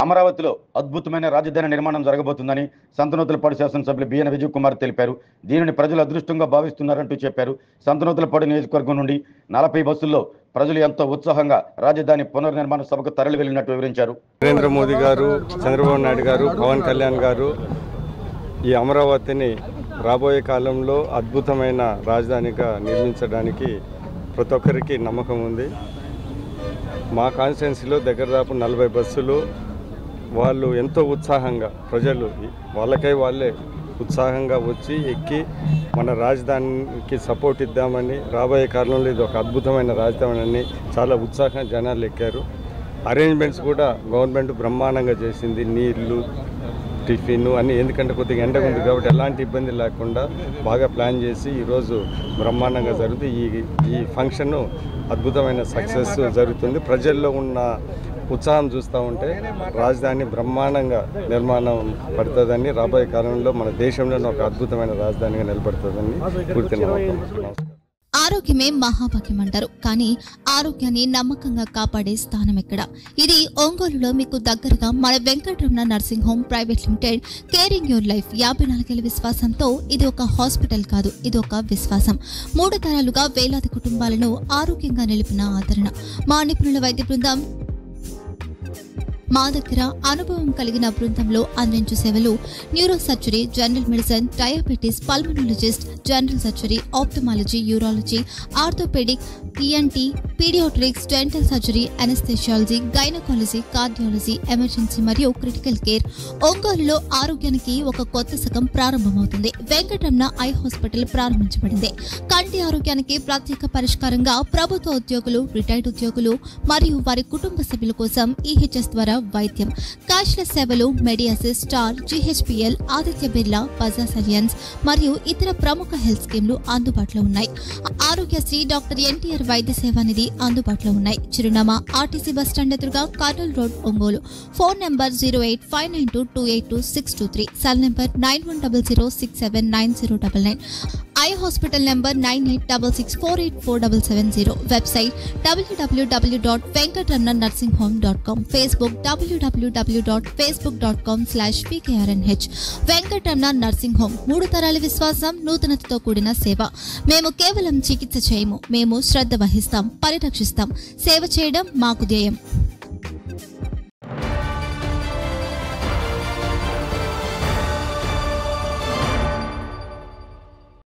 అమరావతిలో అద్భుతమైన రాజధాని నిర్మాణం జరగబోతుందని సంతనూతలపాడు శాసనసభ్యులు బిఎన్ విజయ్ కుమార్ తెలిపారు. దీనిని ప్రజలు అదృష్టంగా భావిస్తున్నారంటూ చెప్పారు. సంతనూతలపాడు నియోజకవర్గం నుండి 40 బస్సుల్లో ప్రజలు ఎంతో ఉత్సాహంగా రాజధాని పునర్నిర్మాణ సభకు తరలి వెళ్లినట్టు వివరించారు. నరేంద్ర మోదీ గారు, చంద్రబాబు నాయుడు గారు, పవన్ కళ్యాణ్ గారు ఈ అమరావతిని రాబోయే కాలంలో అద్భుతమైన రాజధానిగా నిర్మించడానికి ప్రతి ఒక్కరికి నమ్మకం ఉంది. మా కాన్స్టిట్యున్సీలో దగ్గర దాపు 40 బస్సులు వాళ్ళు ఎంతో ఉత్సాహంగా ప్రజలు వాళ్ళే ఉత్సాహంగా వచ్చి ఎక్కి మన రాజధానికి సపోర్ట్ ఇద్దామని, రాబోయే కాలంలో ఇది ఒక అద్భుతమైన రాజధాని అని చాలా ఉత్సాహంగా జనాలు ఎక్కారు. అరేంజ్మెంట్స్ కూడా గవర్నమెంట్ బ్రహ్మాండంగా చేసింది. నీళ్లు, టిఫిన్ అన్నీ, ఎందుకంటే కొద్దిగా ఎండగా ఉంది కాబట్టి ఎలాంటి ఇబ్బంది లేకుండా బాగా ప్లాన్ చేసి ఈరోజు బ్రహ్మాండంగా జరుగుతుంది. ఈ ఫంక్షన్ అద్భుతమైన సక్సెస్ జరుగుతుంది. ప్రజల్లో ఉన్న ఉత్సాహం చూస్తూ ఉంటే రాజధాని బ్రహ్మాండంగా నిర్మాణం పడుతుందని, రాబోయే కాలంలో మన దేశంలోనే ఒక అద్భుతమైన రాజధానిగా నిలబడుతుందని పూర్తి నమ్మకం. ఆరోగ్యమే మహాభాగ్యం అంటారు, కానీ ఆరోగ్యాన్ని నమ్మకంగా కాపాడే స్థానం ఎక్కడ? ఇది ఒంగోలులో మీకు దగ్గరగా మన Venkataramana nursing home private limited. Caring your life 54 ఏళ్ల విశ్వాసంతో ఇది ఒక హాస్పిటల్ కాదు, ఇది ఒక విశ్వాసం. 3 తరాలుగా వేలాది కుటుంబాలను ఆరోగ్యంగా నిలిపిన ఆదరణ. మా నిపుణుల వైద్య బృందం మా దగ్గర అనుభవం కలిగిన బృందంలో అందించే సేవలు neuro surgery, general medicine, diabetes, pulmonologist, general surgery, ophthalmology, urology, orthopaedic, ENT, paediatrics, dental surgery, anaesthesiology, gynaecology, cardiology, emergency మరియు క్రిటికల్ కేర్. ఒంగోలులో ఆరోగ్యానికి ఒక కొత్త శకం ప్రారంభమవుతుంది. వెంకటరమణ ఐ హాస్పిటల్ ప్రారంభించబడింది. కంటి ఆరోగ్యానికి ప్రత్యేక పరిష్కారంగా ప్రభుత్వ ఉద్యోగులు, రిటైర్డ్ ఉద్యోగులు మరియు వారి కుటుంబ సభ్యుల కోసం ఈహెచ్ఎస్ ద్వారా వైద్యం, క్యాష్లెస్ సేవలు, మెడియాసిస్, స్టార్, జీహెచ్పీఎల్, ఆదిత్య బిర్లా, బజాజ్ అలియన్స్ మరియు ఇతర ప్రముఖ హెల్త్ స్కీమ్లు అందుబాటులో ఉన్నాయి. ఆరోగ్యశ్రీ, డాక్టర్ ఎన్టీఆర్ వైద్య సేవా నిధి అందుబాటులో ఉన్నాయి. చిరునామా ఆర్టీసీ బస్టాండ్ ఎదురుగా, Kurnool road, Ongole. Phone number 08592282623, cell number 9100679099, eye hospital number 9866484770, website www.venkatramanarsinghome.com, Facebook www.facebook.com/vkrnh. Venkataramana nursing home, 3 తరాల విశ్వాసం, నూతనతతో కూడిన సేవ. మేము కేవలం చికిత్స చేయము, మేము శ్రద్ధ వహిస్తాం, పరిరక్షిస్తాం. సేవ చేయడం మాకు ధ్యేయం.